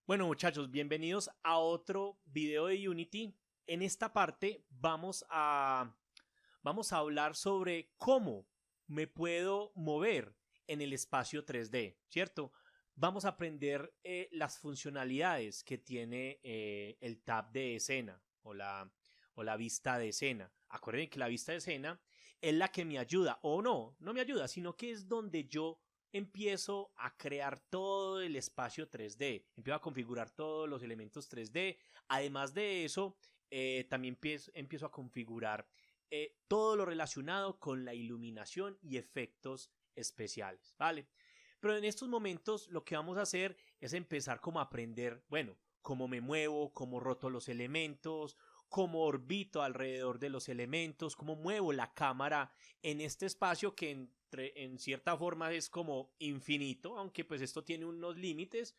Bueno, muchachos, bienvenidos a otro video de Unity. En esta parte vamos a hablar sobre cómo me puedo mover en el espacio 3D, ¿cierto? Vamos a aprender las funcionalidades que tiene el tab de escena o la vista de escena. Acuérdense que la vista de escena es la que me ayuda, o no me ayuda, sino que es donde yo empiezo a crear todo el espacio 3D, empiezo a configurar todos los elementos 3D. Además de eso, también empiezo a configurar todo lo relacionado con la iluminación y efectos especiales, ¿vale? Pero en estos momentos lo que vamos a hacer es empezar como a aprender, bueno, cómo me muevo, cómo roto los elementos, cómo orbito alrededor de los elementos, cómo muevo la cámara en este espacio que en cierta forma es como infinito, aunque pues esto tiene unos límites,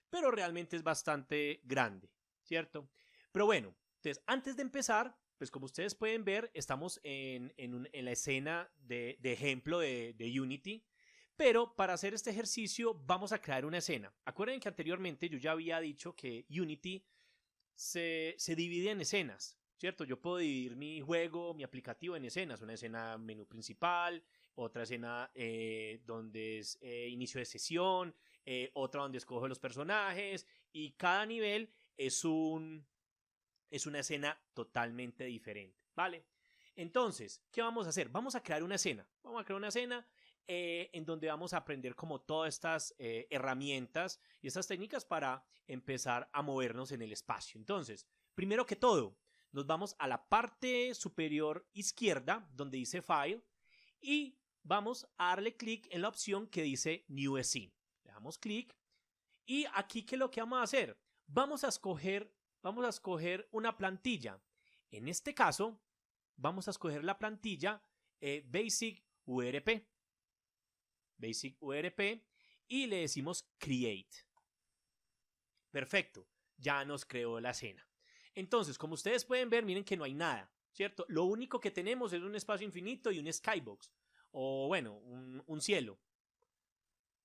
pero realmente es bastante grande, ¿cierto? Pero bueno, entonces antes de empezar, pues como ustedes pueden ver, estamos en la escena de ejemplo de Unity, pero para hacer este ejercicio vamos a crear una escena. Acuerden que anteriormente yo ya había dicho que Unity se divide en escenas, ¿cierto? Yo puedo dividir mi juego, mi aplicativo en escenas. Una escena menú principal, otra escena donde es inicio de sesión, otra donde escojo los personajes, y cada nivel es una escena totalmente diferente, ¿vale? Entonces, ¿qué vamos a hacer? Vamos a crear una escena. Vamos a crear una escena en donde vamos a aprender como todas estas herramientas y estas técnicas para empezar a movernos en el espacio. Entonces, primero que todo, nos vamos a la parte superior izquierda donde dice File y vamos a darle clic en la opción que dice New Scene. Le damos clic y aquí, ¿qué es lo que vamos a hacer? Vamos a escoger una plantilla. En este caso, vamos a escoger la plantilla Basic URP. Basic URP y le decimos Create. Perfecto, ya nos creó la escena. Entonces, como ustedes pueden ver, miren que no hay nada, ¿cierto? Lo único que tenemos es un espacio infinito y un skybox, o bueno, un cielo.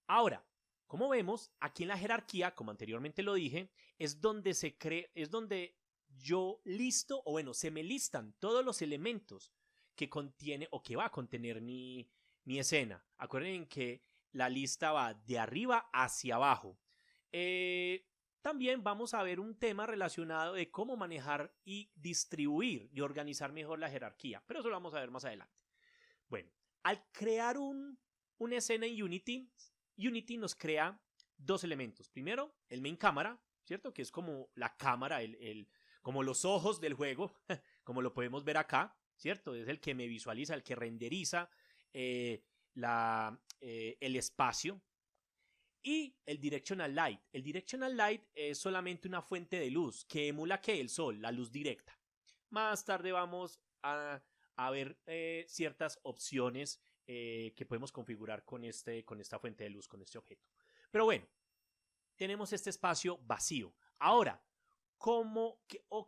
Ahora, como vemos, aquí en la jerarquía, como anteriormente lo dije, es donde yo listo, o bueno, se me listan todos los elementos que contiene o que va a contener mi escena. Acuérdense que la lista va de arriba hacia abajo. También vamos a ver un tema relacionado de cómo manejar y distribuir y organizar mejor la jerarquía, pero eso lo vamos a ver más adelante. Bueno, al crear una escena en Unity nos crea dos elementos. Primero, el main cámara, ¿cierto? Que es como la cámara, como los ojos del juego, como lo podemos ver acá, ¿cierto? Es el que me visualiza, el que renderiza el espacio. Y el Directional Light. El Directional Light es solamente una fuente de luz que emula ¿qué? El sol, la luz directa. Más tarde vamos a ver ciertas opciones que podemos configurar con esta fuente de luz, con este objeto. Pero bueno, tenemos este espacio vacío. Ahora,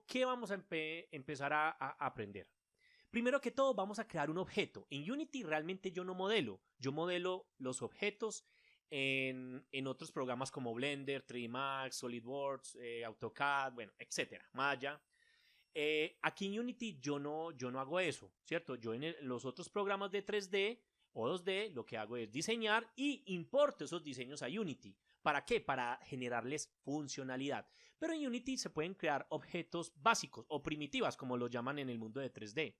¿qué vamos a empezar a aprender? Primero que todo, vamos a crear un objeto. En Unity realmente yo no modelo. Yo modelo los objetos en otros programas como Blender, 3D Max, SolidWorks, AutoCAD, bueno, etcétera, Maya. Aquí en Unity yo no hago eso, ¿cierto? Yo en los otros programas de 3D o 2D lo que hago es diseñar y importo esos diseños a Unity. ¿Para qué? Para generarles funcionalidad. Pero en Unity se pueden crear objetos básicos o primitivas, como lo llaman en el mundo de 3D.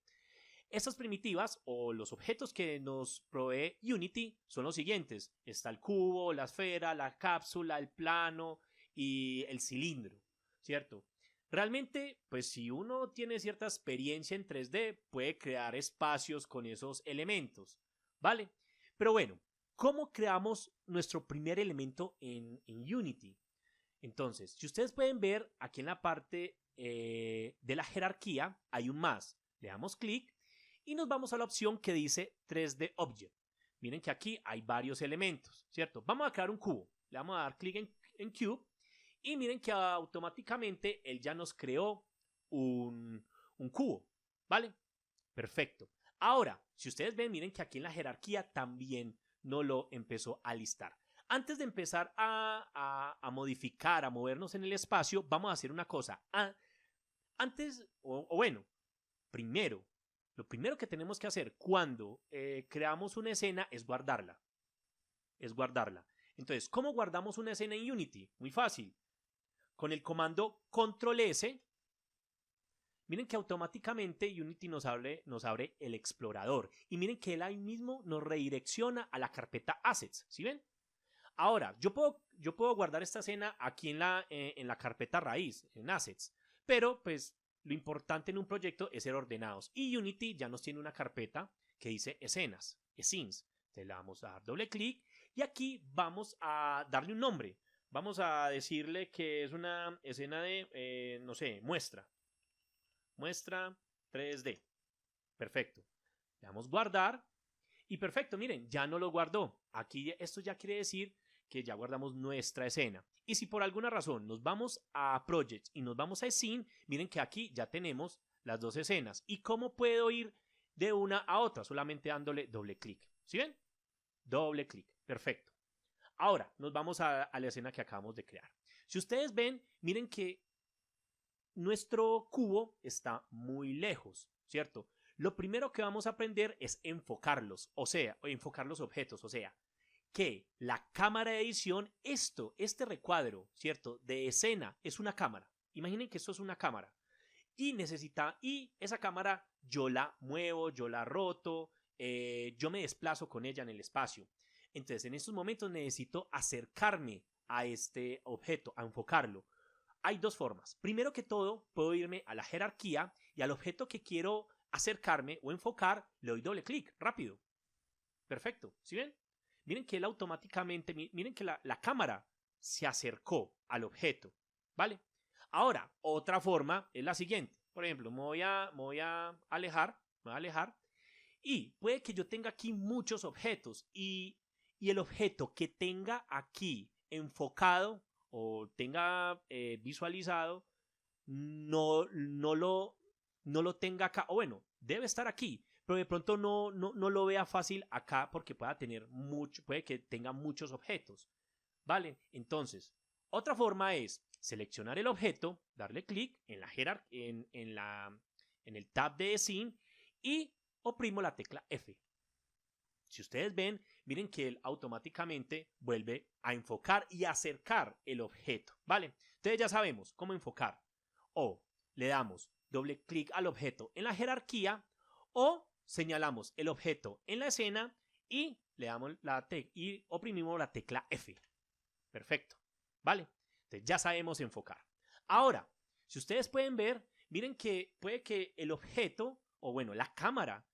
Estas primitivas o los objetos que nos provee Unity son los siguientes. Está el cubo, la esfera, la cápsula, el plano y el cilindro, ¿cierto? Realmente, pues si uno tiene cierta experiencia en 3D, puede crear espacios con esos elementos, ¿vale? Pero bueno, ¿cómo creamos nuestro primer elemento en Unity? Entonces, si ustedes pueden ver, aquí en la parte de la jerarquía hay un más. Le damos clic y nos vamos a la opción que dice 3D Object. Miren que aquí hay varios elementos, ¿cierto? Vamos a crear un cubo. Le vamos a dar clic en Cube y miren que automáticamente él ya nos creó un cubo, ¿vale? Perfecto. Ahora, si ustedes ven, miren que aquí en la jerarquía también no lo empezó a listar. Antes de empezar a modificar, a movernos en el espacio, vamos a hacer una cosa. Antes, o bueno, primero, lo primero que tenemos que hacer cuando creamos una escena es guardarla. Entonces, ¿cómo guardamos una escena en Unity? Muy fácil. Con el comando Control S, miren que automáticamente Unity nos abre el explorador. Y miren que él ahí mismo nos redirecciona a la carpeta Assets. ¿Sí ven? Ahora, yo puedo guardar esta escena aquí en la carpeta raíz, en Assets. Pero, pues, lo importante en un proyecto es ser ordenados. Y Unity ya nos tiene una carpeta que dice escenas, scenes. Entonces le vamos a dar doble clic y aquí vamos a darle un nombre. Vamos a decirle que es una escena de, no sé, muestra 3D. Perfecto. Le damos guardar y perfecto, miren, ya no lo guardó. Aquí esto ya quiere decir que ya guardamos nuestra escena. Y si por alguna razón nos vamos a Projects y nos vamos a Scene, miren que aquí ya tenemos las dos escenas. ¿Y cómo puedo ir de una a otra? Solamente dándole doble clic. ¿Sí ven? Doble clic. Perfecto. Ahora nos vamos a la escena que acabamos de crear. Si ustedes ven, miren que nuestro cubo está muy lejos, ¿cierto? Lo primero que vamos a aprender es enfocarlos, o sea, enfocar los objetos, o sea, que la cámara de edición, este recuadro, ¿cierto? De escena es una cámara. Imaginen que esto es una cámara. Y esa cámara yo la muevo, yo la roto, yo me desplazo con ella en el espacio. Entonces, en estos momentos necesito acercarme a este objeto, a enfocarlo. Hay dos formas. Primero que todo, puedo irme a la jerarquía y al objeto que quiero acercarme o enfocar, le doy doble clic, rápido. Perfecto, ¿sí ven? Miren que él automáticamente, miren que la cámara se acercó al objeto, ¿vale? Ahora, otra forma es la siguiente. Por ejemplo, me voy a alejar y puede que yo tenga aquí muchos objetos y el objeto que tenga aquí enfocado o tenga visualizado no lo tenga acá, o bueno, debe estar aquí, pero de pronto no lo vea fácil acá porque puede que tenga muchos objetos, ¿vale? Entonces, otra forma es seleccionar el objeto, darle clic en la jerarquía, en el tab de Scene y oprimo la tecla F. Si ustedes ven, miren que él automáticamente vuelve a enfocar y acercar el objeto, ¿vale? Entonces ya sabemos cómo enfocar. O le damos doble clic al objeto en la jerarquía o señalamos el objeto en la escena y le damos y oprimimos la tecla F. Perfecto, ¿vale? Entonces ya sabemos enfocar. Ahora, si ustedes pueden ver, miren que puede que el objeto, o bueno, la cámara,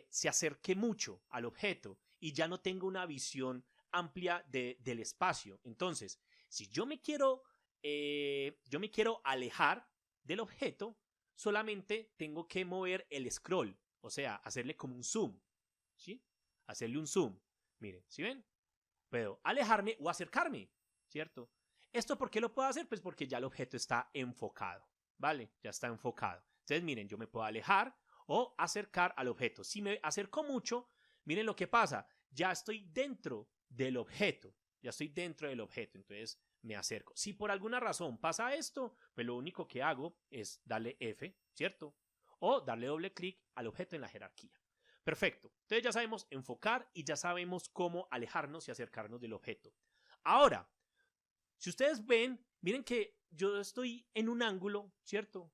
se acerque mucho al objeto y ya no tenga una visión amplia del espacio. Entonces, si yo me quiero alejar del objeto, solamente tengo que mover el scroll, o sea, hacerle como un zoom, ¿sí? Hacerle un zoom. Miren, ¿sí ven? Puedo alejarme o acercarme, ¿cierto? ¿Esto por qué lo puedo hacer? Pues porque ya el objeto está enfocado, ¿vale? Ya está enfocado. Entonces, miren, yo me puedo alejar o acercar al objeto. Si me acerco mucho, miren lo que pasa. Ya estoy dentro del objeto. Entonces me acerco. Si por alguna razón pasa esto, pues lo único que hago es darle F, ¿cierto? O darle doble clic al objeto en la jerarquía. Perfecto. Entonces ya sabemos enfocar y ya sabemos cómo alejarnos y acercarnos del objeto. Ahora, si ustedes ven, miren que yo estoy en un ángulo, ¿cierto?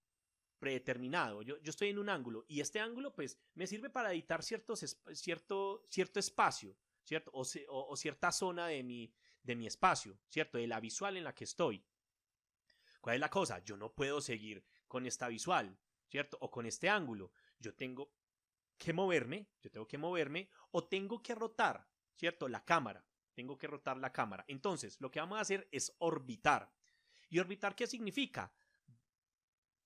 Predeterminado. Yo estoy en un ángulo y este ángulo pues me sirve para editar cierto espacio, ¿cierto? O cierta zona de mi espacio, ¿cierto? De la visual en la que estoy. ¿Cuál es la cosa? Yo no puedo seguir con esta visual, ¿cierto? O con este ángulo. Yo tengo que moverme o tengo que rotar, ¿cierto? Tengo que rotar la cámara. Entonces, lo que vamos a hacer es orbitar. ¿Y orbitar qué significa?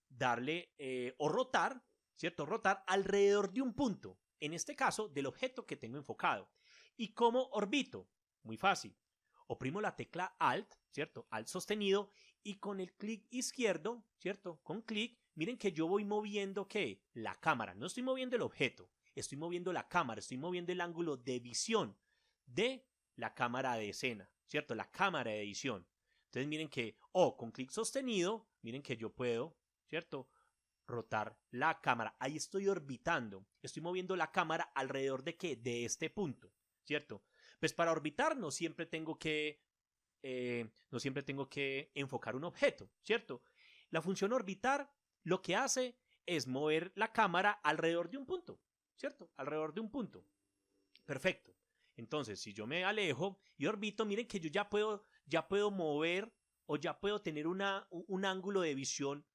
Darle o rotar, ¿cierto? Rotar alrededor de un punto, en este caso del objeto que tengo enfocado. ¿Y cómo orbito? Muy fácil. Oprimo la tecla Alt, ¿cierto? Alt sostenido y con el clic izquierdo, ¿cierto? Con clic, miren que yo voy moviendo ¿qué? La cámara. No estoy moviendo el objeto, estoy moviendo la cámara, estoy moviendo el ángulo de visión de la cámara de escena. ¿cierto? La cámara de edición. Entonces miren que, o con clic sostenido, miren que yo puedo, ¿cierto? Rotar la cámara. Ahí estoy orbitando. Estoy moviendo la cámara alrededor de ¿qué? De este punto, ¿cierto? Pues para orbitar no siempre tengo que enfocar un objeto, ¿cierto? La función orbitar lo que hace es mover la cámara alrededor de un punto, ¿cierto? Alrededor de un punto. Perfecto. Entonces, si yo me alejo y orbito, miren que yo ya puedo mover o ya puedo tener un ángulo de visión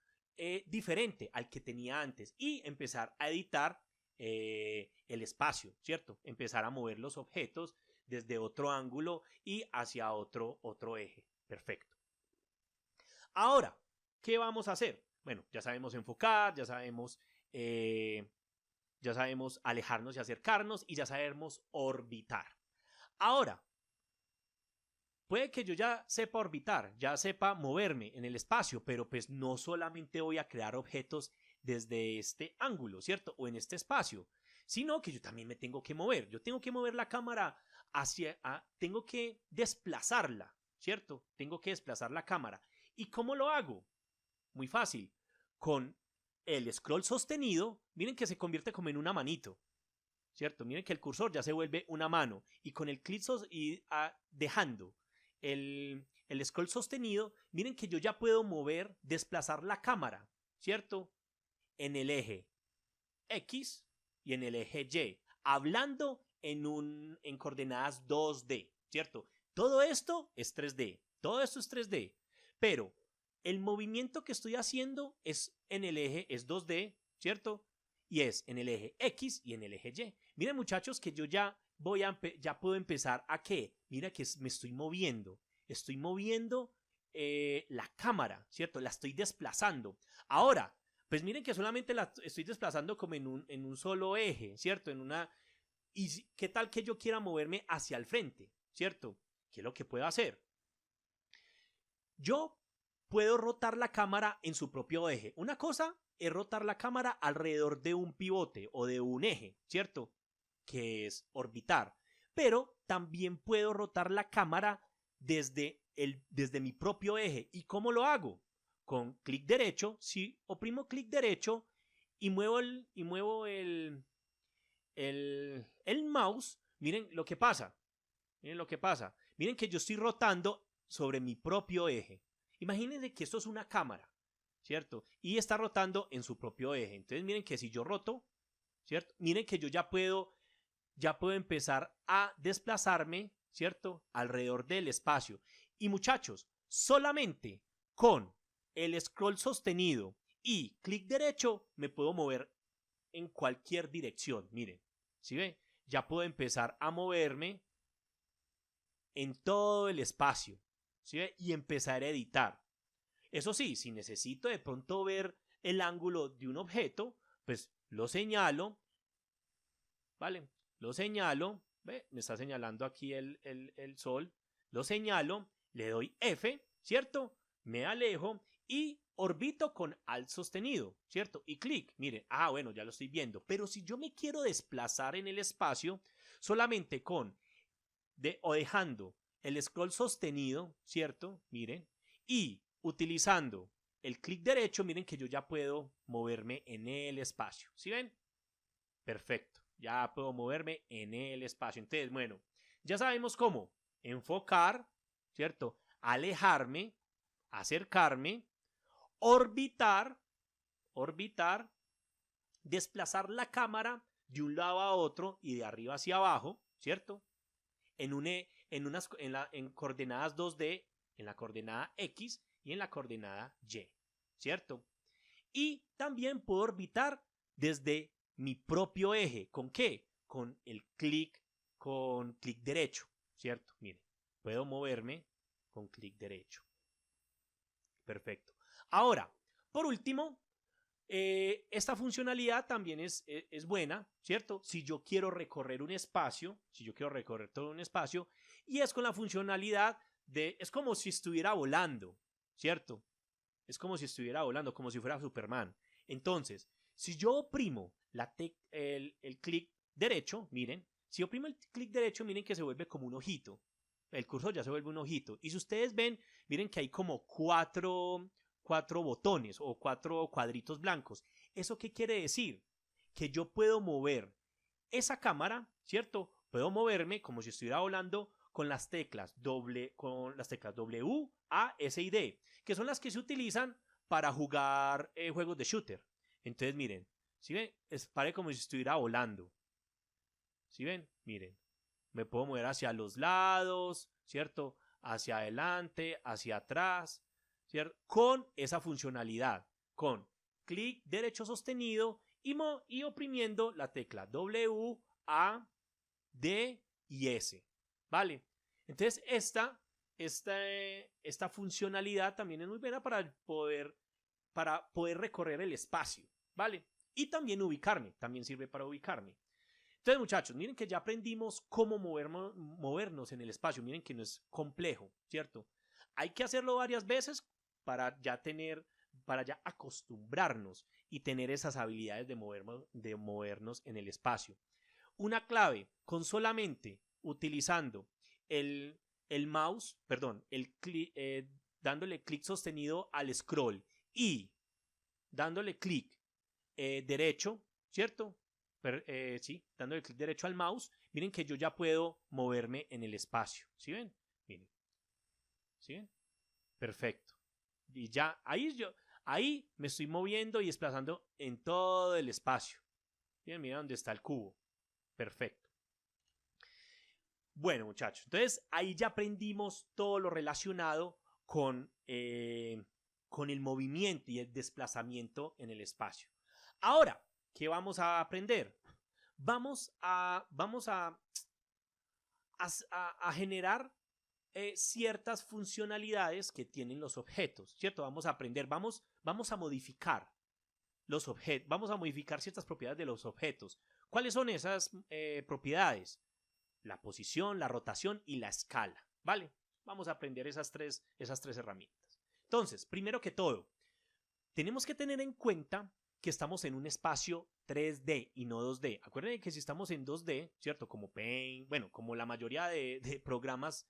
diferente al que tenía antes y empezar a editar el espacio, ¿cierto? Empezar a mover los objetos desde otro ángulo y hacia otro eje. Perfecto. Ahora, ¿qué vamos a hacer? Bueno, ya sabemos enfocar, ya sabemos alejarnos y acercarnos y ya sabemos orbitar. Ahora, puede que yo ya sepa orbitar, ya sepa moverme en el espacio, pero pues no solamente voy a crear objetos desde este ángulo, ¿cierto? O en este espacio, sino que yo también me tengo que mover. Yo tengo que mover la cámara tengo que desplazarla, ¿cierto? Tengo que desplazar la cámara. ¿Y cómo lo hago? Muy fácil. Con el scroll sostenido, miren que se convierte como en una manito, ¿cierto? Miren que el cursor ya se vuelve una mano y con el clic dejando el scroll sostenido, miren que yo ya puedo desplazar la cámara, ¿cierto? En el eje X y en el eje Y, hablando en coordenadas 2D, ¿cierto? Todo esto es 3D, todo esto es 3D, pero el movimiento que estoy haciendo es en el eje, es 2D, ¿cierto? Y es en el eje X y en el eje Y. Miren, muchachos, que yo ya puedo empezar a ¿qué? Mira que me estoy moviendo la cámara, ¿cierto? La estoy desplazando. Ahora, pues miren que solamente la estoy desplazando como en un solo eje, ¿cierto? ¿Y qué tal que yo quiera moverme hacia el frente, ¿cierto? ¿Qué es lo que puedo hacer? Yo puedo rotar la cámara en su propio eje. Una cosa es rotar la cámara alrededor de un pivote o de un eje, ¿cierto? Que es orbitar. Pero también puedo rotar la cámara desde mi propio eje. ¿Y cómo lo hago? Con clic derecho. Si oprimo clic derecho y muevo el mouse, miren lo que pasa. Miren que yo estoy rotando sobre mi propio eje. Imagínense que esto es una cámara, ¿cierto? Y está rotando en su propio eje. Entonces miren que si yo roto, ¿cierto? Miren que yo ya puedo empezar a desplazarme, ¿cierto? Alrededor del espacio. Y muchachos, solamente con el scroll sostenido y clic derecho me puedo mover en cualquier dirección. Miren, ¿sí ven? Ya puedo empezar a moverme en todo el espacio, ¿sí? Y empezar a editar. Eso sí, si necesito de pronto ver el ángulo de un objeto, pues lo señalo, ¿vale? Lo señalo, ¿ve? Me está señalando aquí el sol, lo señalo, le doy F, ¿cierto? Me alejo y orbito con Alt sostenido, ¿cierto? Y clic, miren, bueno, ya lo estoy viendo, pero si yo me quiero desplazar en el espacio, solamente o dejando el scroll sostenido, ¿cierto? Miren, y utilizando el clic derecho, miren que yo ya puedo moverme en el espacio, ¿sí ven? Perfecto, ya puedo moverme en el espacio. Entonces, bueno, ya sabemos cómo enfocar, ¿cierto? Alejarme, acercarme, orbitar, desplazar la cámara de un lado a otro y de arriba hacia abajo, ¿cierto? En coordenadas 2D, en la coordenada X y en la coordenada Y, ¿cierto? Y también puedo orbitar desde mi propio eje. ¿Con qué? Con clic derecho, ¿cierto? Miren, puedo moverme con clic derecho. Perfecto. Ahora, por último, esta funcionalidad también es buena, ¿cierto? Si yo quiero recorrer un espacio, si yo quiero recorrer todo un espacio, y es con la funcionalidad es como si estuviera volando, ¿cierto? Es como si estuviera volando, como si fuera Superman. Entonces, si yo oprimo el clic derecho, miren, si oprimo el clic derecho, miren que se vuelve como un ojito, el cursor ya se vuelve un ojito. Y si ustedes ven, miren que hay como cuatro botones o 4 cuadritos blancos. ¿Eso qué quiere decir? Que yo puedo mover esa cámara, ¿cierto? Puedo moverme como si estuviera volando con las teclas W, A, S y D, que son las que se utilizan para jugar juegos de shooter. Entonces, miren, ¿sí ven? Pare como si estuviera volando. ¿Sí ven? Miren, me puedo mover hacia los lados, ¿cierto? Hacia adelante, hacia atrás, ¿cierto? Con esa funcionalidad, con clic derecho sostenido y oprimiendo la tecla W, A, D y S, ¿vale? Entonces esta funcionalidad también es muy buena para poder recorrer el espacio, ¿vale? Y también ubicarme, también sirve para ubicarme. Entonces, muchachos, miren que ya aprendimos cómo movernos en el espacio. Miren que no es complejo, ¿cierto? Hay que hacerlo varias veces para ya acostumbrarnos y tener esas habilidades de movernos en el espacio. Una clave, con solamente utilizando el mouse, perdón, dándole clic sostenido al scroll y dándole clic derecho, ¿cierto? Sí, dándole clic derecho al mouse, miren que yo ya puedo moverme en el espacio. ¿Sí ven? Miren. ¿Sí ven? Perfecto. Y ya, ahí me estoy moviendo y desplazando en todo el espacio. Miren, mira dónde está el cubo. Perfecto. Bueno, muchachos, entonces ahí ya aprendimos todo lo relacionado con el movimiento y el desplazamiento en el espacio. Ahora, ¿qué vamos a aprender? Vamos a generar ciertas funcionalidades que tienen los objetos, ¿cierto? Vamos a aprender, vamos a modificar los objetos, vamos a modificar ciertas propiedades de los objetos. ¿Cuáles son esas propiedades? La posición, la rotación y la escala, ¿vale? Vamos a aprender esas tres herramientas. Entonces, primero que todo, tenemos que tener en cuenta que estamos en un espacio 3D y no 2D. Acuérdense que si estamos en 2D, ¿cierto? Como Paint, bueno, como la mayoría de programas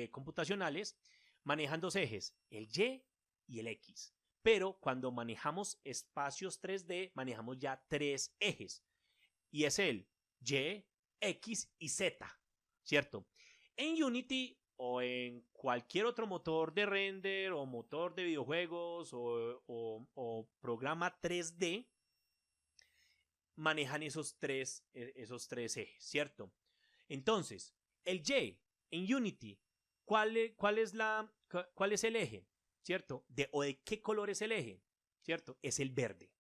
computacionales, manejan dos ejes, el Y y el X. Pero cuando manejamos espacios 3D, manejamos ya tres ejes. Y es el Y, X y Z, ¿cierto? En Unity o en cualquier otro motor de render o motor de videojuegos o programa 3D, manejan esos tres ejes, ¿cierto? Entonces, el Y en Unity, ¿cuál es el eje? ¿Cierto? ¿O de qué color es el eje? ¿Cierto? Es el verde.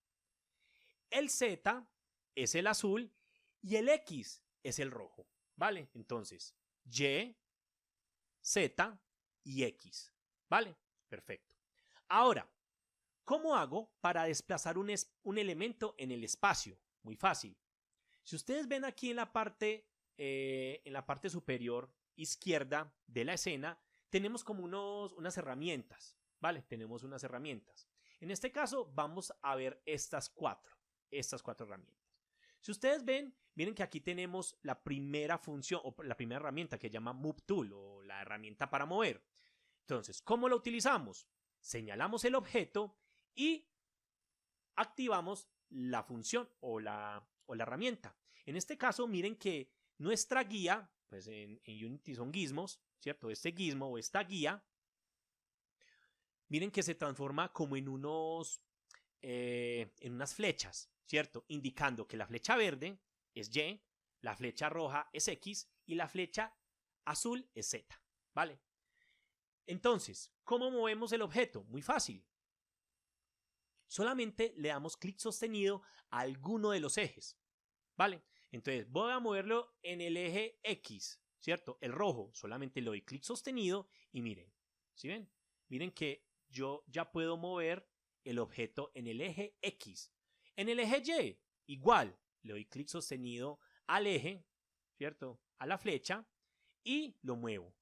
El Z es el azul y el X es el rojo, ¿vale? Entonces, Y, Z y X, ¿vale? Perfecto. Ahora, ¿cómo hago para desplazar un elemento en el espacio? Muy fácil. Si ustedes ven aquí en la parte superior izquierda de la escena, tenemos como unas herramientas, ¿vale? Tenemos unas herramientas. En este caso, vamos a ver estas cuatro herramientas. Si ustedes ven, miren que aquí tenemos la primera función o la primera herramienta que se llama Move Tool o la herramienta para mover. Entonces, ¿cómo la utilizamos? Señalamos el objeto y activamos la función o la herramienta. En este caso, miren que nuestra guía, pues en Unity son gizmos, ¿cierto? Este gizmo o esta guía, miren que se transforma como en unas flechas, ¿cierto? Indicando que la flecha verde es Y, la flecha roja es X y la flecha azul es Z, ¿vale? Entonces, ¿cómo movemos el objeto? Muy fácil. Solamente le damos clic sostenido a alguno de los ejes, ¿vale? Entonces, voy a moverlo en el eje X, ¿cierto? El rojo, solamente le doy clic sostenido y miren, ¿sí ven? Miren que yo ya puedo mover el objeto en el eje X. En el eje Y, igual, le doy clic sostenido al eje, ¿cierto? A la flecha y lo muevo.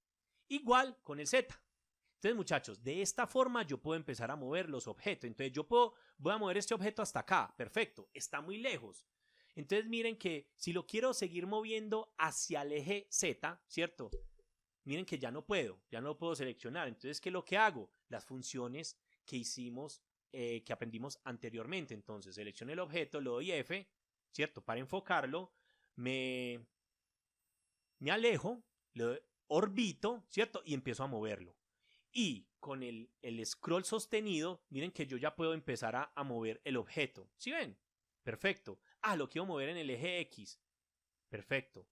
Igual con el Z. Entonces, muchachos, de esta forma yo puedo empezar a mover los objetos. Entonces, voy a mover este objeto hasta acá. Perfecto, está muy lejos. Entonces, miren que si lo quiero seguir moviendo hacia el eje Z, ¿cierto? miren que ya no lo puedo seleccionar. Entonces, ¿qué es lo que hago? Las funciones que hicimos, que aprendimos anteriormente. Entonces, selecciono el objeto, le doy F, ¿cierto? Para enfocarlo, me alejo, le orbito, ¿cierto? Y empiezo a moverlo. Y con el scroll sostenido, miren que yo ya puedo empezar a mover el objeto. ¿Sí ven? Perfecto. Lo quiero mover en el eje X. Perfecto.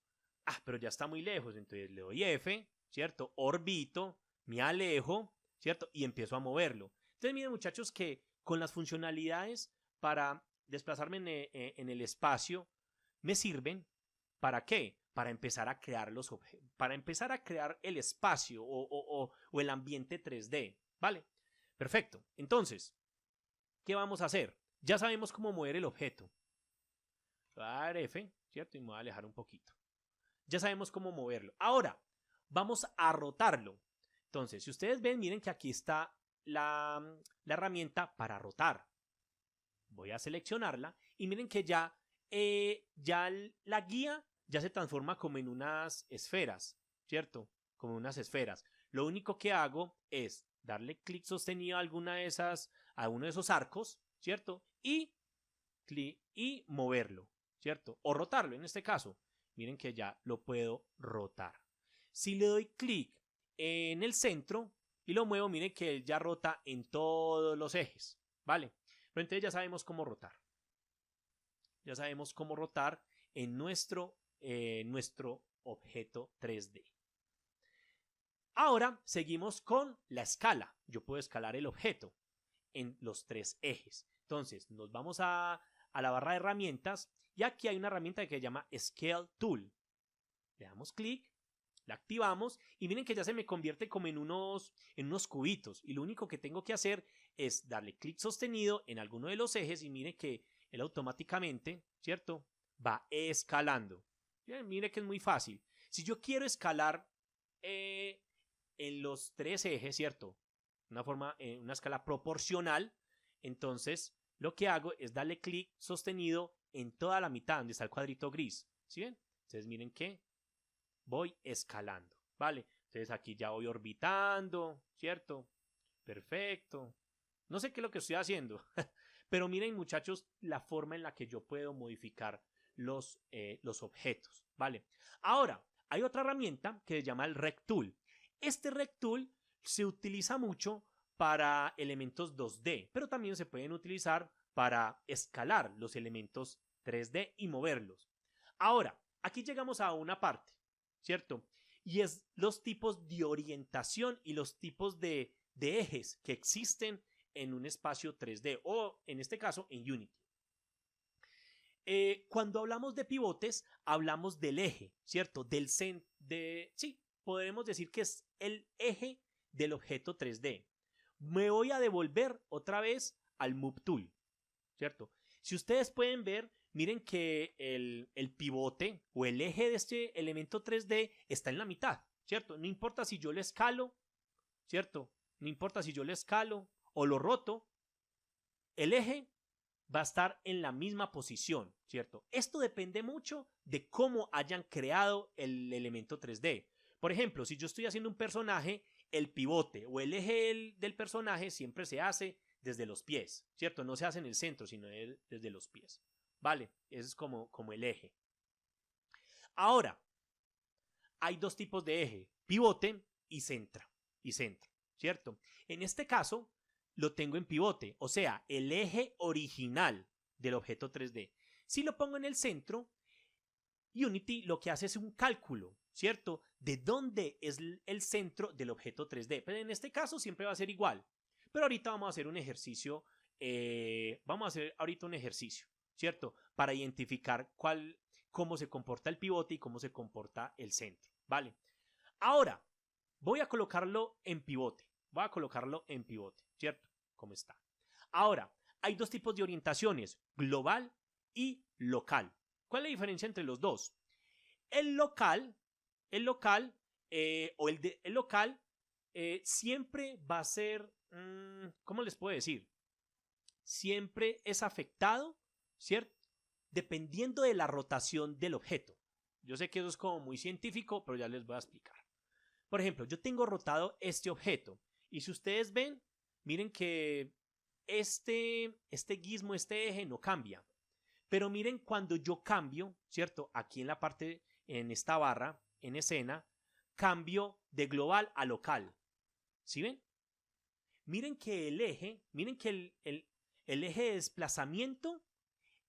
Pero ya está muy lejos. Entonces le doy F, ¿cierto? Orbito, me alejo, ¿cierto? Y empiezo a moverlo. Entonces miren, muchachos, que con las funcionalidades para desplazarme en el espacio me sirven. ¿Para qué? Para empezar a crear los objetos, para empezar a crear el espacio o el ambiente 3D, ¿vale? Perfecto. Entonces, ¿qué vamos a hacer? Ya sabemos cómo mover el objeto. Voy a dar F, ¿cierto? Y me voy a alejar un poquito. Ya sabemos cómo moverlo. Ahora, vamos a rotarlo. Entonces, si ustedes ven, miren que aquí está la herramienta para rotar. Voy a seleccionarla y miren que ya la guía ya se transforma como en unas esferas, ¿cierto? Como unas esferas. Lo único que hago es darle clic sostenido a alguno de esos arcos, ¿cierto? Y moverlo, ¿cierto? O rotarlo en este caso. Miren que ya lo puedo rotar. Si le doy clic en el centro y lo muevo, miren que él ya rota en todos los ejes, ¿vale? Pero entonces ya sabemos cómo rotar. Ya sabemos cómo rotar en nuestro objeto 3D. Ahora seguimos con la escala. Yo puedo escalar el objeto en los 3 ejes. Entonces nos vamos a la barra de herramientas y aquí hay una herramienta que se llama Scale Tool. Le damos clic, la activamos y miren que ya se me convierte como en unos cubitos y lo único que tengo que hacer es darle clic sostenido en alguno de los ejes y miren que él automáticamente, ¿cierto? Va escalando. Mire que es muy fácil. Si yo quiero escalar en los 3 ejes, ¿cierto? Una escala proporcional, entonces lo que hago es darle clic sostenido en toda la mitad donde está el cuadrito gris. ¿Sí ven? Entonces miren que voy escalando, ¿vale? Entonces aquí ya voy orbitando, ¿cierto? Perfecto. No sé qué es lo que estoy haciendo, pero miren, muchachos, la forma en la que yo puedo modificar los objetos, ¿vale? Ahora, hay otra herramienta que se llama el Rect Tool. Este Rect Tool se utiliza mucho para elementos 2D, pero también se pueden utilizar para escalar los elementos 3D y moverlos. Ahora, aquí llegamos a una parte, ¿cierto? Y es los tipos de orientación y los tipos de ejes que existen en un espacio 3D o en este caso en Unity. Cuando hablamos de pivotes, hablamos del eje, ¿cierto? Sí, podemos decir que es el eje del objeto 3D. Me voy a devolver otra vez al Move Tool, ¿cierto? Si ustedes pueden ver, miren que el pivote o el eje de este elemento 3D está en la mitad, ¿cierto? No importa si yo le escalo, ¿cierto? No importa si yo le escalo o lo roto, el eje va a estar en la misma posición, ¿cierto? Esto depende mucho de cómo hayan creado el elemento 3D. Por ejemplo, si yo estoy haciendo un personaje, el pivote o el eje del personaje siempre se hace desde los pies, ¿cierto? No se hace en el centro, sino desde los pies, ¿vale? Ese es como el eje. Ahora, hay dos tipos de eje, pivote y centro, ¿cierto? En este caso, lo tengo en pivote, o sea, el eje original del objeto 3D. Si lo pongo en el centro, Unity lo que hace es un cálculo, ¿cierto? De dónde es el centro del objeto 3D. Pero en este caso siempre va a ser igual. Pero ahorita vamos a hacer un ejercicio, ¿cierto? Para identificar cómo se comporta el pivote y cómo se comporta el centro, ¿vale? Ahora, voy a colocarlo en pivote. ¿Cierto? Como está. Ahora, hay dos tipos de orientaciones, global y local. ¿Cuál es la diferencia entre los dos? El local siempre va a ser, ¿cómo les puedo decir? Siempre es afectado, ¿cierto? Dependiendo de la rotación del objeto. Yo sé que eso es como muy científico, pero ya les voy a explicar. Por ejemplo, yo tengo rotado este objeto y si ustedes ven, miren que este gizmo, este eje no cambia. Pero miren cuando yo cambio, ¿cierto? Aquí en la parte, en esta barra, en escena, cambio de global a local. ¿Sí ven? Miren que el eje, miren que el eje de desplazamiento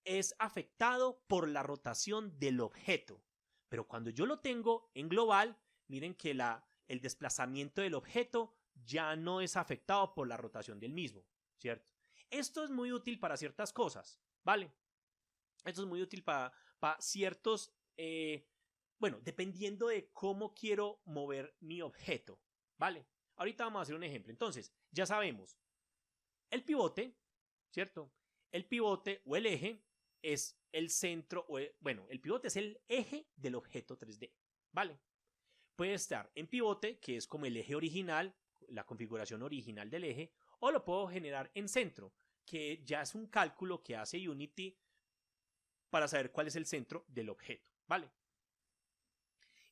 es afectado por la rotación del objeto. Pero cuando yo lo tengo en global, miren que el desplazamiento del objeto ya no es afectado por la rotación del mismo, ¿cierto? Esto es muy útil para ciertas cosas, ¿vale? Esto es muy útil para ciertos, bueno, dependiendo de cómo quiero mover mi objeto, ¿vale? Ahorita vamos a hacer un ejemplo. Entonces, ya sabemos, el pivote, ¿cierto? El pivote o el eje es el centro, bueno, el pivote es el eje del objeto 3D, ¿vale? Puede estar en pivote, que es como el eje original, la configuración original del eje, o lo puedo generar en centro, que ya es un cálculo que hace Unity para saber cuál es el centro del objeto, ¿vale?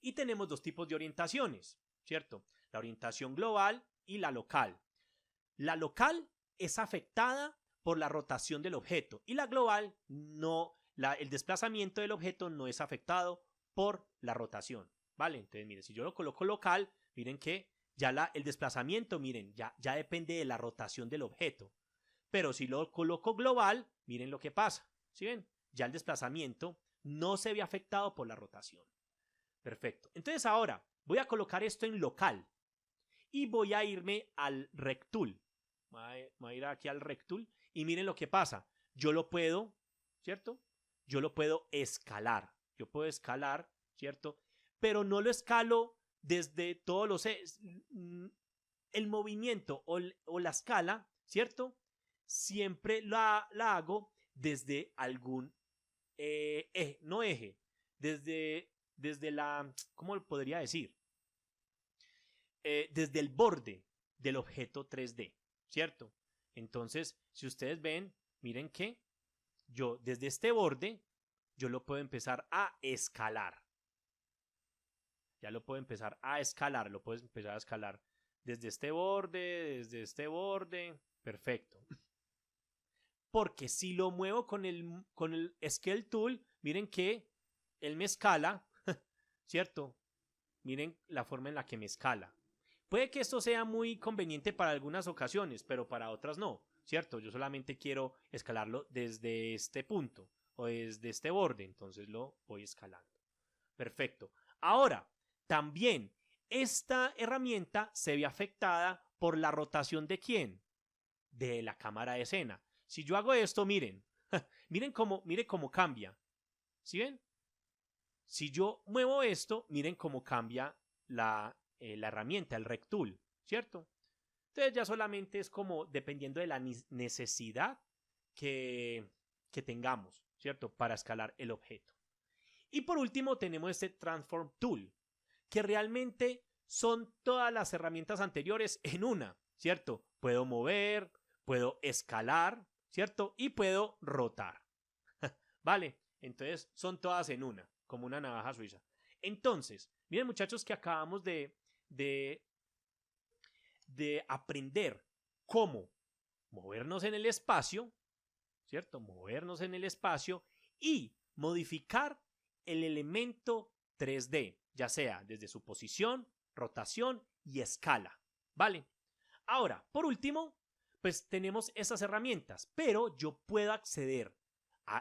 Y tenemos dos tipos de orientaciones, ¿cierto? La orientación global y la local. La local es afectada por la rotación del objeto y la global no, el desplazamiento del objeto no es afectado por la rotación, ¿vale? Entonces, miren, si yo lo coloco local, miren que ya el desplazamiento, miren, ya depende de la rotación del objeto. Pero si lo coloco global, miren lo que pasa, ¿sí ven? Ya el desplazamiento no se ve afectado por la rotación. Perfecto. Entonces ahora voy a colocar esto en local y voy a irme al rectool. Voy a ir aquí al rectool y miren lo que pasa. Yo lo puedo, ¿cierto? Yo lo puedo escalar. Yo puedo escalar, ¿cierto? Pero no lo escalo desde todos los... El movimiento o la escala, ¿cierto? Siempre la hago desde algún eje, no eje, desde la, ¿cómo lo podría decir? Desde el borde del objeto 3D, ¿cierto? Entonces, si ustedes ven, miren que yo desde este borde, yo lo puedo empezar a escalar. Ya lo puedo empezar a escalar, lo puedo empezar a escalar desde este borde, perfecto. Porque si lo muevo con el Scale Tool, miren que él me escala, ¿cierto? Miren la forma en la que me escala. Puede que esto sea muy conveniente para algunas ocasiones, pero para otras no, ¿cierto? Yo solamente quiero escalarlo desde este punto o desde este borde, entonces lo voy escalando. Perfecto. Ahora, también esta herramienta se ve afectada por la rotación ¿de quién? De la cámara de escena. Si yo hago esto, miren, miren cómo cambia. ¿Sí ven? Si yo muevo esto, miren cómo cambia la herramienta, el rectool, ¿cierto? Entonces ya solamente es como dependiendo de la necesidad que tengamos, ¿cierto? Para escalar el objeto. Y por último tenemos este Transform Tool, que realmente son todas las herramientas anteriores en una, ¿cierto? Puedo mover, puedo escalar, ¿cierto? Y puedo rotar. ¿Vale? Entonces son todas en una, como una navaja suiza. Entonces, miren muchachos que acabamos de aprender cómo movernos en el espacio, ¿cierto? Movernos en el espacio y modificar el elemento 3D, ya sea desde su posición, rotación y escala, ¿vale? Ahora, por último, pues tenemos esas herramientas, pero yo puedo acceder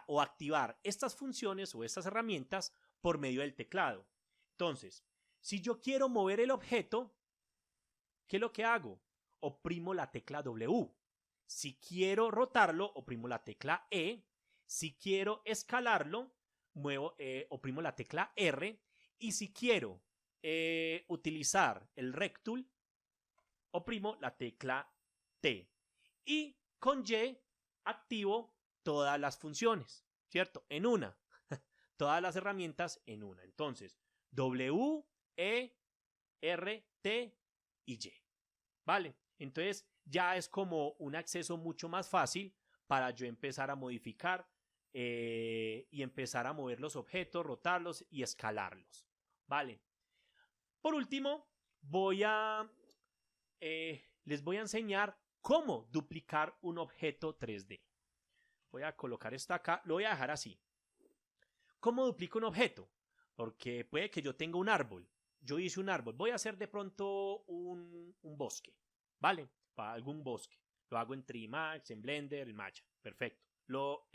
o activar estas funciones o estas herramientas por medio del teclado. Entonces, si yo quiero mover el objeto, ¿qué es lo que hago? Oprimo la tecla W. Si quiero rotarlo, oprimo la tecla E. Si quiero escalarlo, oprimo la tecla R. Y si quiero utilizar el rectool, oprimo la tecla T. Y con Y activo todas las funciones, ¿cierto? En una. Todas las herramientas en una. Entonces, W, E, R, T y Y. ¿Vale? Entonces, ya es como un acceso mucho más fácil para yo empezar a modificar y empezar a mover los objetos, rotarlos y escalarlos. ¿Vale? Por último, les voy a enseñar cómo duplicar un objeto 3D. Voy a colocar esto acá, lo voy a dejar así. ¿Cómo duplico un objeto? Porque puede que yo tenga un árbol. Yo hice un árbol. Voy a hacer de pronto un bosque. ¿Vale? Para algún bosque. Lo hago en 3Max, en Blender, en Maya. Perfecto. Lo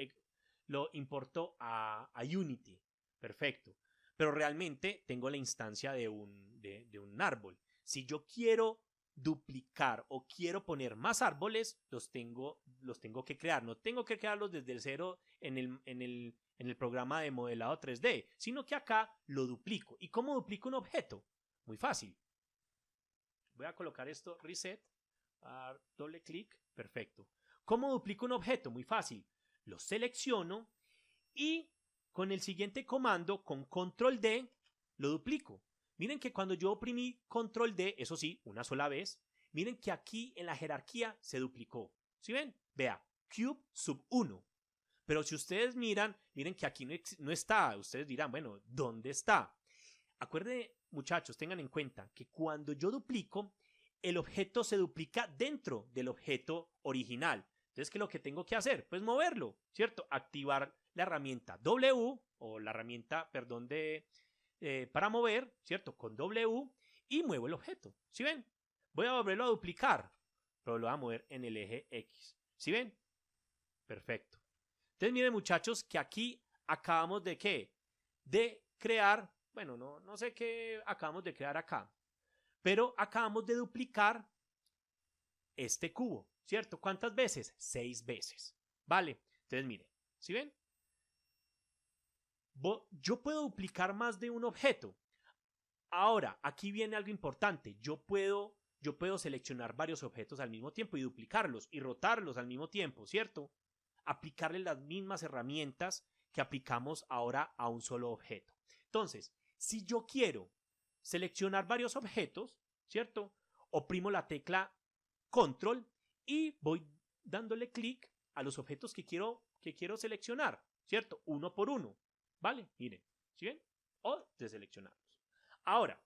importo a Unity. Perfecto. Pero realmente tengo la instancia de un árbol. Si yo quiero duplicar o quiero poner más árboles, los tengo que crear. No tengo que crearlos desde el cero en el programa de modelado 3D, sino que acá lo duplico. ¿Y cómo duplico un objeto? Muy fácil. Voy a colocar esto, reset, doble clic, perfecto. ¿Cómo duplico un objeto? Muy fácil. Lo selecciono y con el siguiente comando, con control D, lo duplico. Miren que cuando yo oprimí control D, eso sí, una sola vez, miren que aquí en la jerarquía se duplicó. ¿Sí ven? Vea, cube sub 1. Pero si ustedes miren que aquí no está. Ustedes dirán, bueno, ¿dónde está? Acuérdense, muchachos, tengan en cuenta que cuando yo duplico, el objeto se duplica dentro del objeto original. Entonces, ¿qué es lo que tengo que hacer? Pues moverlo, ¿cierto? Activar la herramienta W o la herramienta, perdón, para mover, ¿cierto? Con W y muevo el objeto. ¿Sí ven? Voy a volverlo a duplicar, pero lo voy a mover en el eje X. ¿Sí ven? Perfecto. Entonces, miren, muchachos, que aquí acabamos de ¿qué? De crear, bueno, no sé qué acabamos de crear acá, pero acabamos de duplicar este cubo, ¿cierto? ¿Cuántas veces? 6 veces. ¿Vale? Entonces, miren, ¿sí ven? Yo puedo duplicar más de un objeto. Ahora, aquí viene algo importante. Yo puedo seleccionar varios objetos al mismo tiempo y duplicarlos y rotarlos al mismo tiempo, ¿cierto? Aplicarle las mismas herramientas que aplicamos ahora a un solo objeto. Entonces, si yo quiero seleccionar varios objetos, ¿cierto? Oprimo la tecla control y voy dándole clic a los objetos que quiero seleccionar, ¿cierto? Uno por uno, ¿vale? Miren, ¿sí ven? O deseleccionarlos. Ahora,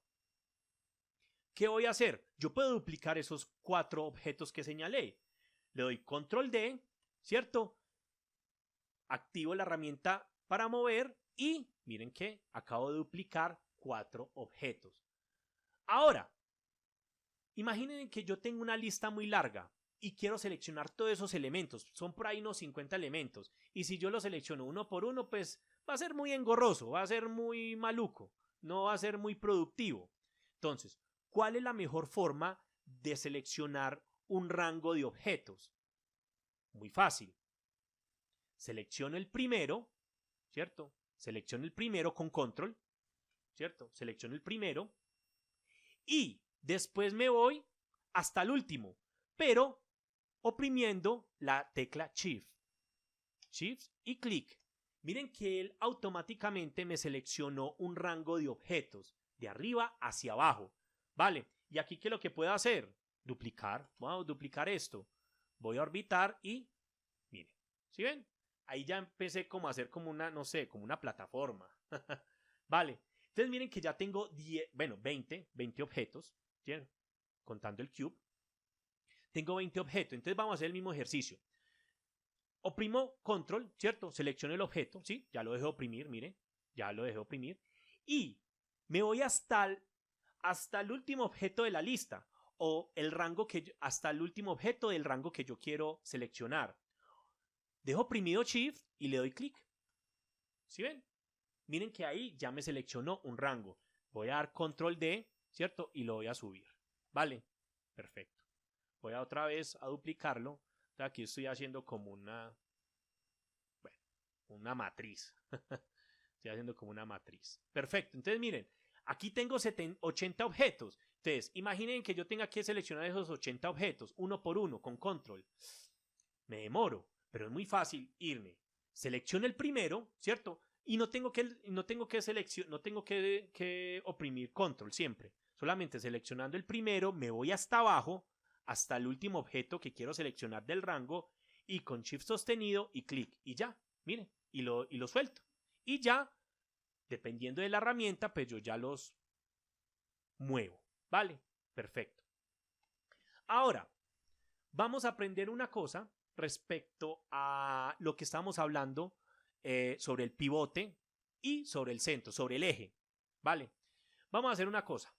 ¿qué voy a hacer? Yo puedo duplicar esos 4 objetos que señalé. Le doy control D, ¿cierto? Activo la herramienta para mover y miren que acabo de duplicar 4 objetos. Ahora, imaginen que yo tengo una lista muy larga y quiero seleccionar todos esos elementos. Son por ahí unos 50 elementos. Y si yo los selecciono uno por uno, pues va a ser muy engorroso, va a ser muy maluco, no va a ser muy productivo. Entonces, ¿cuál es la mejor forma de seleccionar un rango de objetos? Muy fácil. Selecciono el primero, ¿cierto? Selecciono el primero con control, ¿cierto? Selecciono el primero y después me voy hasta el último, pero oprimiendo la tecla Shift. Shift y clic. Miren que él automáticamente me seleccionó un rango de objetos de arriba hacia abajo. Vale, y aquí ¿qué es lo que puedo hacer? Duplicar. Vamos a duplicar esto. Voy a orbitar y miren, ¿sí ven? Ahí ya empecé como a hacer como una, no sé, como una plataforma. Vale, entonces miren que ya tengo 20 objetos, ¿sí? Contando el cube. Tengo 20 objetos, entonces vamos a hacer el mismo ejercicio. Oprimo control, ¿cierto? Selecciono el objeto, ¿sí? Ya lo dejo oprimir, miren, ya lo dejo oprimir. Y me voy hasta el último objeto de la lista o el rango hasta el último objeto del rango que yo quiero seleccionar. Dejo oprimido Shift y le doy clic. ¿Sí ven? Miren que ahí ya me seleccionó un rango. Voy a dar control D, ¿cierto? Y lo voy a subir. ¿Vale? Perfecto. Voy a otra vez a duplicarlo. Aquí estoy haciendo como una matriz. Estoy haciendo como una matriz. Perfecto. Entonces miren, aquí tengo 80 objetos. Entonces, imaginen que yo tenga que seleccionar esos 80 objetos, uno por uno, con control. Me demoro, pero es muy fácil irme. Selecciono el primero, ¿cierto? Y no tengo que oprimir control siempre. Solamente seleccionando el primero, me voy hasta abajo, hasta el último objeto que quiero seleccionar del rango, y con Shift sostenido y clic, y ya, miren, y lo suelto. Y ya, dependiendo de la herramienta, pues yo ya los muevo, ¿vale? Perfecto. Ahora, vamos a aprender una cosa respecto a lo que estamos hablando sobre el pivote y sobre el centro, sobre el eje. ¿Vale? Vamos a hacer una cosa.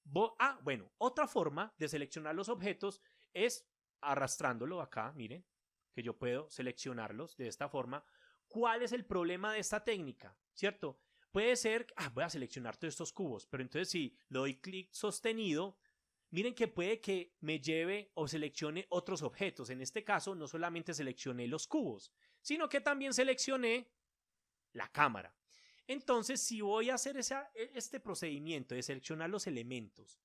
Bueno, otra forma de seleccionar los objetos es arrastrándolo acá, miren, que yo puedo seleccionarlos de esta forma. ¿Cuál es el problema de esta técnica? ¿Cierto? Puede ser, voy a seleccionar todos estos cubos, pero entonces si le doy clic sostenido, miren que puede que me lleve o seleccione otros objetos. En este caso, no solamente seleccioné los cubos, sino que también seleccioné la cámara. Entonces, si voy a hacer este procedimiento de seleccionar los elementos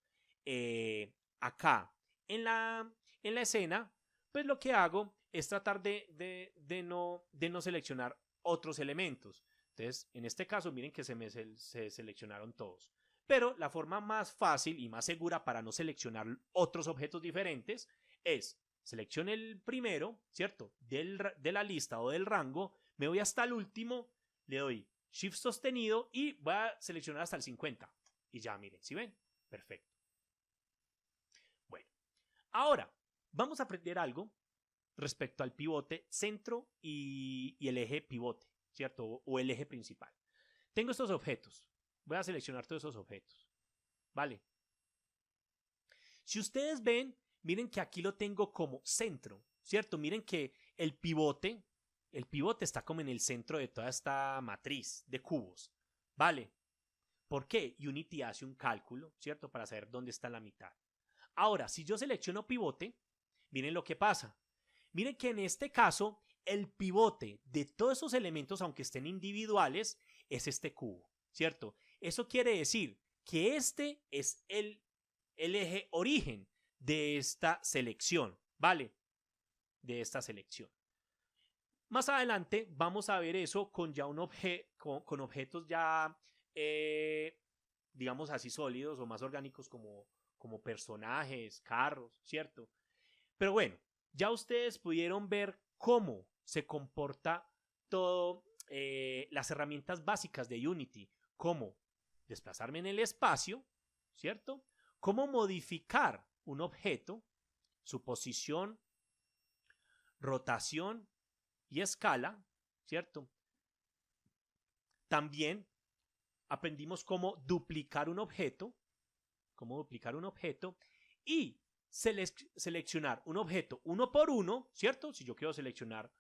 acá en la escena, pues lo que hago es tratar de no seleccionar otros elementos. Entonces, en este caso, miren que se seleccionaron todos. Pero la forma más fácil y más segura para no seleccionar otros objetos diferentes es selecciono el primero, ¿cierto? De la lista o del rango, me voy hasta el último, le doy Shift sostenido y voy a seleccionar hasta el 50. Y ya, miren, ¿sí ven? Perfecto. Bueno, ahora vamos a aprender algo respecto al pivote, centro y el eje pivote, ¿cierto? O el eje principal. Tengo estos objetos. Voy a seleccionar todos esos objetos. ¿Vale? Si ustedes ven, miren que aquí lo tengo como centro, ¿cierto? Miren que el pivote está como en el centro de toda esta matriz de cubos. ¿Vale? ¿Por qué? Unity hace un cálculo, ¿cierto? Para saber dónde está la mitad. Ahora, si yo selecciono pivote, miren lo que pasa. Miren que en este caso, el pivote de todos esos elementos, aunque estén individuales, es este cubo, ¿cierto? Eso quiere decir que este es el eje origen de esta selección, ¿vale? De esta selección. Más adelante vamos a ver eso con ya con objetos ya, digamos así, sólidos o más orgánicos como personajes, carros, ¿cierto? Pero bueno, ya ustedes pudieron ver cómo se comporta todo las herramientas básicas de Unity, cómo desplazarme en el espacio, ¿cierto? Cómo modificar un objeto, su posición, rotación y escala, ¿cierto? También aprendimos cómo duplicar un objeto y seleccionar un objeto uno por uno, ¿cierto? Si yo quiero seleccionar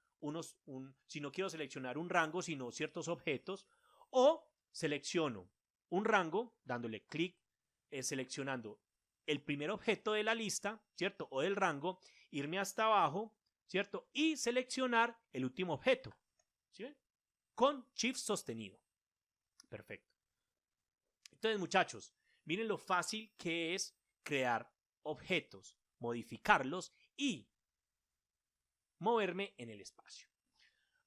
si no quiero seleccionar un rango, sino ciertos objetos, o selecciono un rango dándole clic, seleccionando el primer objeto de la lista, ¿cierto? O del rango, irme hasta abajo, ¿cierto? Y seleccionar el último objeto, ¿sí ven? Con Shift sostenido. Perfecto. Entonces, muchachos, miren lo fácil que es crear objetos, modificarlos y moverme en el espacio.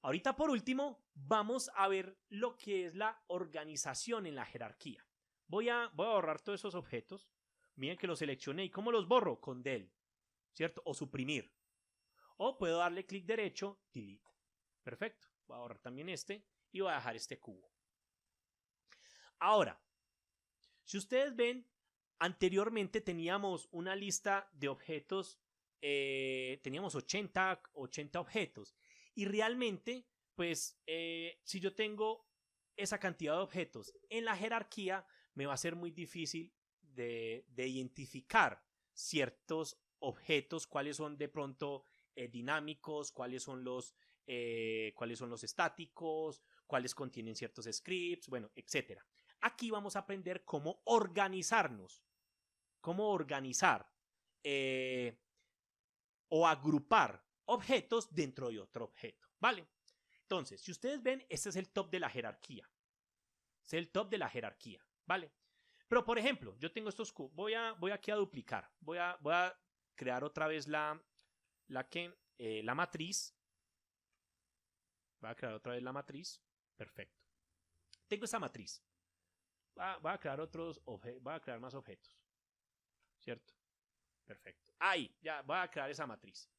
Ahorita, por último, vamos a ver lo que es la organización en la jerarquía. Voy a borrar todos esos objetos. Miren que los seleccioné. ¿Y cómo los borro? Con del, ¿cierto? O suprimir. O puedo darle clic derecho, delete. Perfecto. Voy a borrar también este y voy a dejar este cubo. Ahora, si ustedes ven, anteriormente teníamos una lista de objetos, teníamos 80 objetos. Y realmente, pues, si yo tengo esa cantidad de objetos en la jerarquía, me va a ser muy difícil de identificar ciertos objetos, cuáles son de pronto dinámicos, cuáles son los estáticos, cuáles contienen ciertos scripts, bueno, etcétera. Aquí vamos a aprender cómo organizarnos, cómo organizar o agrupar objetos dentro de otro objeto, ¿vale? Entonces, si ustedes ven, este es el top de la jerarquía. Este es el top de la jerarquía, ¿vale? Pero, por ejemplo, yo tengo estos cubos. Voy aquí a duplicar. Voy a crear otra vez la matriz. Voy a crear otra vez la matriz. Perfecto. Tengo esta matriz. Voy a crear voy a crear más objetos. ¿Cierto? Perfecto. Ahí, ya voy a crear esa matriz.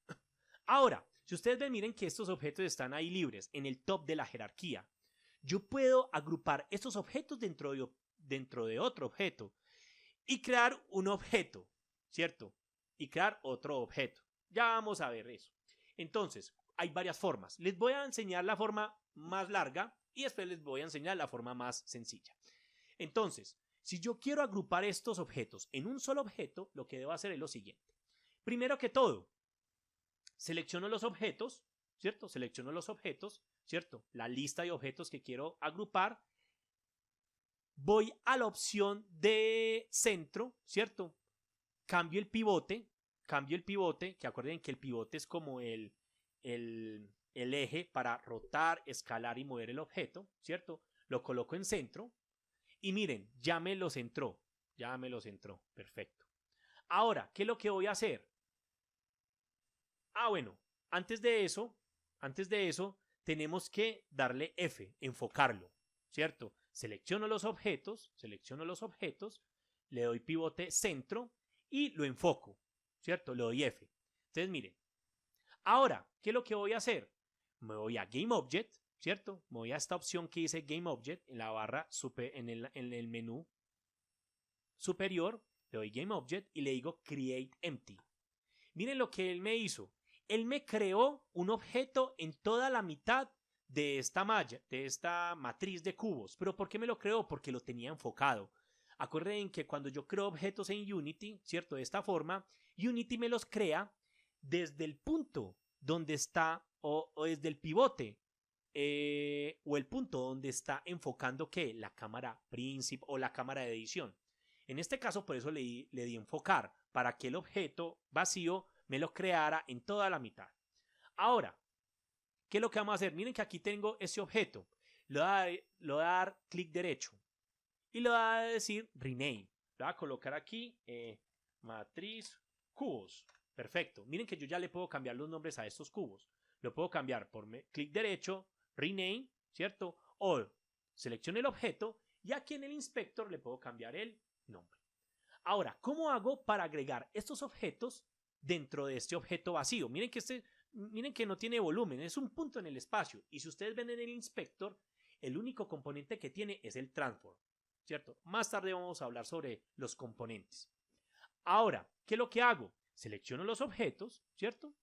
Ahora, si ustedes ven, miren que estos objetos están ahí libres, en el top de la jerarquía. Yo puedo agrupar estos objetos dentro de otro objeto y crear un objeto ¿cierto? Y crear otro objeto. Ya vamos a ver eso. Entonces, hay varias formas. Les voy a enseñar la forma más larga y después les voy a enseñar la forma más sencilla. Entonces, si yo quiero agrupar estos objetos en un solo objeto, lo que debo hacer es lo siguiente. Primero que todo, selecciono los objetos, ¿cierto? Selecciono los objetos, ¿cierto? La lista de objetos que quiero agrupar. Voy a la opción de centro, ¿cierto? Cambio el pivote, que acuerden que el pivote es como el eje para rotar, escalar y mover el objeto, ¿cierto? Lo coloco en centro y miren, ya me lo centró, perfecto. Ahora, ¿qué es lo que voy a hacer? Bueno, antes de eso, tenemos que darle F, enfocarlo, ¿cierto? Selecciono los objetos, le doy pivote centro y lo enfoco, ¿cierto? Le doy F. Entonces, miren, ahora, ¿qué es lo que voy a hacer? Me voy a Game Object, ¿cierto? Me voy a esta opción que dice Game Object en la barra, en el menú superior, le doy Game Object y le digo Create Empty. Miren lo que él me hizo. Él me creó un objeto en toda la mitad de esta malla, de esta matriz de cubos. ¿Pero por qué me lo creó? Porque lo tenía enfocado. Acuerden que cuando yo creo objetos en Unity, ¿cierto? De esta forma, Unity me los crea desde el punto donde está o desde el pivote o el punto donde está enfocando ¿qué? La cámara principal o la cámara de edición. En este caso, por eso le di enfocar, para que el objeto vacío me lo creara en toda la mitad. Ahora, ¿qué es lo que vamos a hacer? Miren que aquí tengo ese objeto. Le voy a dar clic derecho y le voy a decir rename. Le voy a colocar aquí matriz cubos. Perfecto. Miren que yo ya le puedo cambiar los nombres a estos cubos. Lo puedo cambiar por clic derecho, rename, ¿cierto? O selecciono el objeto y aquí en el inspector le puedo cambiar el nombre. Ahora, ¿cómo hago para agregar estos objetos dentro de este objeto vacío? Miren que no tiene volumen, es un punto en el espacio. Y si ustedes ven en el inspector, el único componente que tiene es el transform, ¿cierto? Más tarde vamos a hablar sobre los componentes. Ahora, ¿qué es lo que hago? Selecciono los objetos, ¿cierto?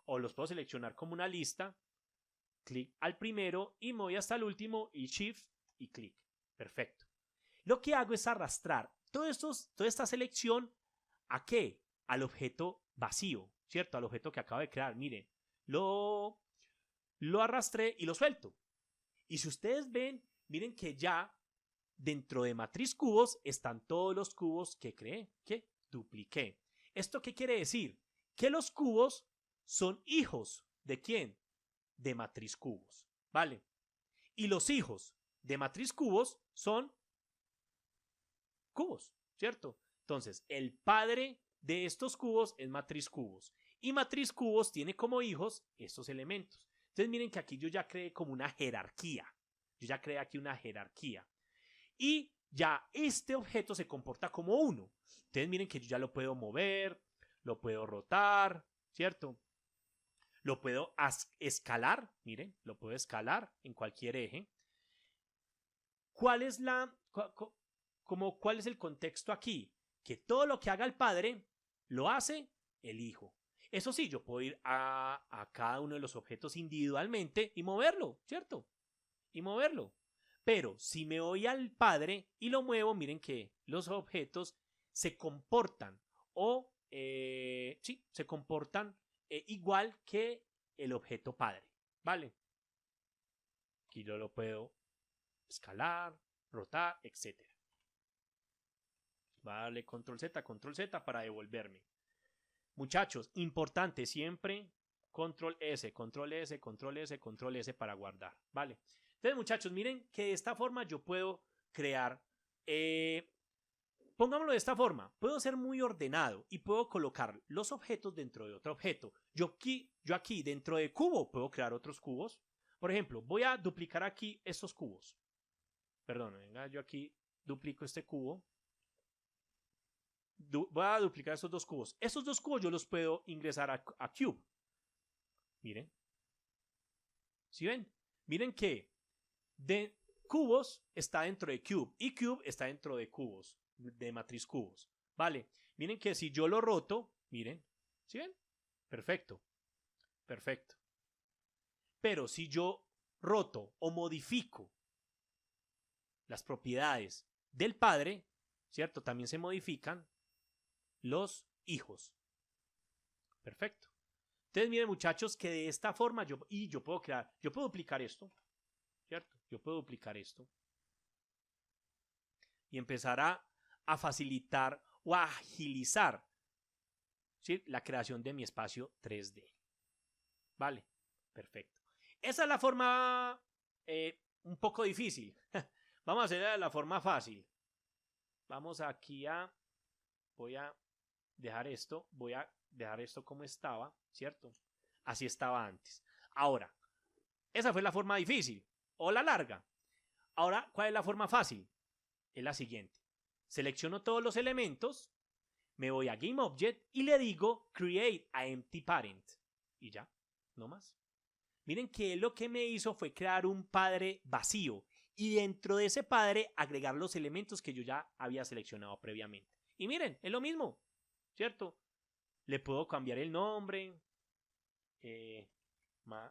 O los puedo seleccionar como una lista. Clic al primero y me voy hasta el último y Shift y clic. Perfecto. Lo que hago es arrastrar toda esta selección ¿a qué? Al objeto vacío, ¿cierto? Al objeto que acabo de crear. Miren, lo arrastré y lo suelto. Y si ustedes ven, miren que ya dentro de matriz cubos están todos los cubos que creé, que dupliqué. ¿Esto qué quiere decir? Que los cubos son hijos ¿de quién? De matriz cubos, ¿vale? Y los hijos de matriz cubos son cubos, ¿cierto? Entonces, el padre de estos cubos es matriz cubos. Y matriz cubos tiene como hijos estos elementos. Entonces, miren que aquí yo ya creé como una jerarquía. Yo ya creé aquí una jerarquía. Y ya este objeto se comporta como uno. Entonces, miren que yo ya lo puedo mover, lo puedo rotar, ¿cierto? Lo puedo escalar, miren, lo puedo escalar en cualquier eje. ¿Cuál es cuál es el contexto aquí? Que todo lo que haga el padre lo hace el hijo. Eso sí, yo puedo ir a cada uno de los objetos individualmente y moverlo, ¿cierto? Y moverlo. Pero si me voy al padre y lo muevo, miren que los objetos se comportan se comportan igual que el objeto padre, ¿vale? Aquí yo lo puedo escalar, rotar, etc. Va a darle control Z para devolverme. Muchachos, importante siempre control S, control S, control S, control S para guardar, ¿vale? Entonces, muchachos, miren que de esta forma yo puedo crear, pongámoslo de esta forma, puedo ser muy ordenado y puedo colocar los objetos dentro de otro objeto. Yo aquí dentro de cubo puedo crear otros cubos. Por ejemplo, voy a duplicar aquí estos cubos. Perdón, venga, yo aquí duplico este cubo. Voy a duplicar estos dos cubos. Estos dos cubos yo los puedo ingresar a Cube. Miren. ¿Sí ven? Miren que de cubos está dentro de Cube y Cube está dentro de cubos, de matriz cubos. Vale, miren que si yo lo roto, miren, ¿sí ven? Perfecto, perfecto. Pero si yo roto o modifico las propiedades del padre, ¿cierto? También se modifican los hijos. Perfecto. Entonces, miren, muchachos, que de esta forma yo puedo duplicar esto, ¿cierto? Yo puedo duplicar esto y empezar a facilitar o a agilizar, ¿sí?, la creación de mi espacio 3D. Vale, perfecto. Esa es la forma un poco difícil. Vamos a hacer la forma fácil. Vamos aquí voy a dejar esto como estaba, ¿cierto? Así estaba antes. Ahora, esa fue la forma difícil o la larga. Ahora, ¿cuál es la forma fácil? Es la siguiente. Selecciono todos los elementos, me voy a Game Object y le digo Create a Empty Parent. Y ya, no más. Miren que lo que me hizo fue crear un padre vacío y dentro de ese padre agregar los elementos que yo ya había seleccionado previamente. Y miren, es lo mismo, ¿cierto? Le puedo cambiar el nombre,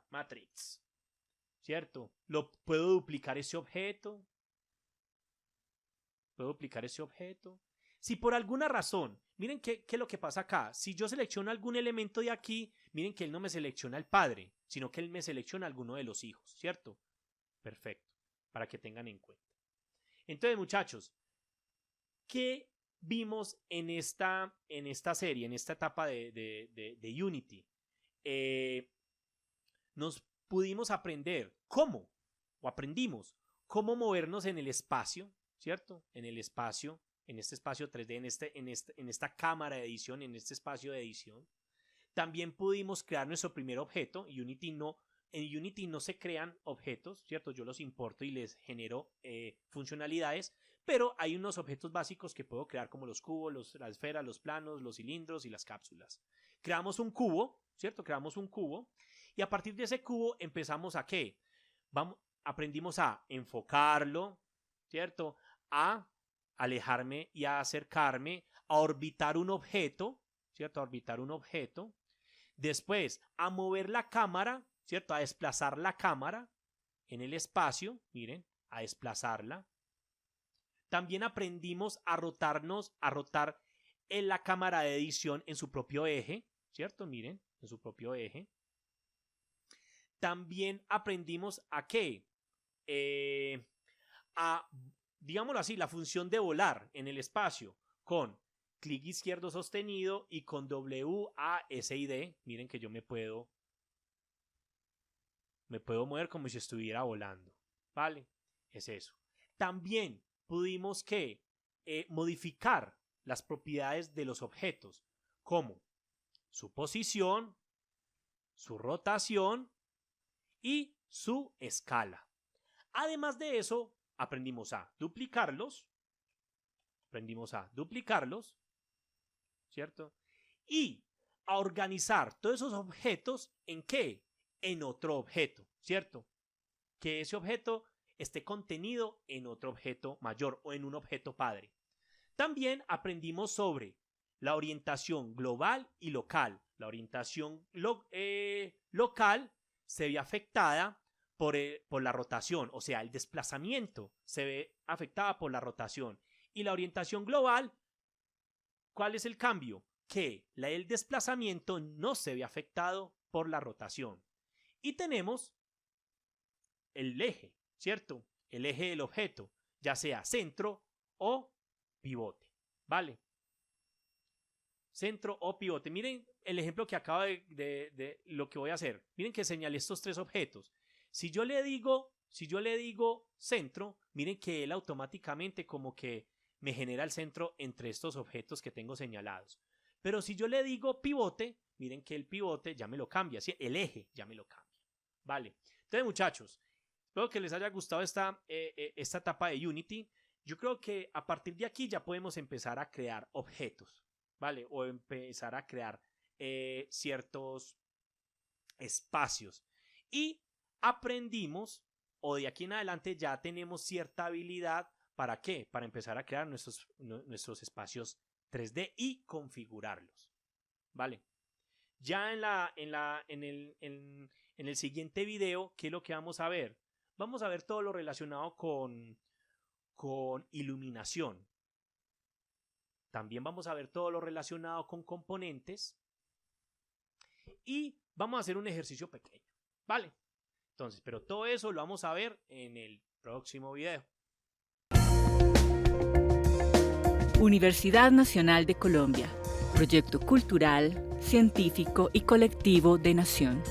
Matrix, ¿cierto? Puedo duplicar ese objeto. Si por alguna razón, miren qué es lo que pasa acá. Si yo selecciono algún elemento de aquí, miren que él no me selecciona el padre, sino que él me selecciona alguno de los hijos, ¿cierto? Perfecto, para que tengan en cuenta. Entonces, muchachos, ¿qué vimos en esta serie, en esta etapa de Unity? Nos pudimos aprender aprendimos cómo movernos en el espacio, ¿cierto? En el espacio, en este espacio 3D, en esta cámara de edición, en este espacio de edición. También pudimos crear nuestro primer objeto. En Unity no se crean objetos, ¿cierto? Yo los importo y les genero funcionalidades, pero hay unos objetos básicos que puedo crear como los cubos, las esferas, los planos, los cilindros y las cápsulas. Creamos un cubo, ¿cierto? Creamos un cubo y a partir de ese cubo empezamos a ¿qué? Aprendimos a enfocarlo, ¿cierto? A alejarme y a acercarme, a orbitar un objeto, ¿cierto? A orbitar un objeto. Después, a mover la cámara, ¿cierto? A desplazar la cámara en el espacio, miren, a desplazarla. También aprendimos a rotar en la cámara de edición en su propio eje, ¿cierto? Miren, en su propio eje. También aprendimos a qué? Digámoslo así, la función de volar en el espacio con clic izquierdo sostenido y con WASD. Miren que yo me puedo mover como si estuviera volando, ¿vale? Es eso. También pudimos modificar las propiedades de los objetos, como su posición, su rotación y su escala. Además de eso, aprendimos a duplicarlos, ¿cierto? Y a organizar todos esos objetos ¿en qué? En otro objeto, ¿cierto? Que ese objeto esté contenido en otro objeto mayor o en un objeto padre. También aprendimos sobre la orientación global y local. La orientación local se ve afectada por la rotación, o sea, el desplazamiento se ve afectada por la rotación. Y la orientación global, ¿cuál es el cambio? Que el desplazamiento no se ve afectado por la rotación. Y tenemos el eje, ¿cierto? El eje del objeto, ya sea centro o pivote, ¿vale? Centro o pivote. Miren el ejemplo que acabo de lo que voy a hacer. Miren que señalé estos tres objetos. Si yo le digo centro, miren que él automáticamente como que me genera el centro entre estos objetos que tengo señalados. Pero si yo le digo pivote, miren que el pivote ya me lo cambia, ¿sí? El eje ya me lo cambia, ¿vale? Entonces, muchachos, espero que les haya gustado esta etapa de Unity. Yo creo que a partir de aquí ya podemos empezar a crear objetos, ¿vale? O empezar a crear ciertos espacios. Y aprendimos, o de aquí en adelante ya tenemos cierta habilidad, ¿para qué? Para empezar a crear nuestros espacios 3D y configurarlos, ¿vale? Ya en el siguiente video, ¿qué es lo que vamos a ver? Vamos a ver todo lo relacionado con iluminación. También vamos a ver todo lo relacionado con componentes. Y vamos a hacer un ejercicio pequeño, ¿vale? Entonces, pero todo eso lo vamos a ver en el próximo video. Universidad Nacional de Colombia. Proyecto cultural, científico y colectivo de Nación.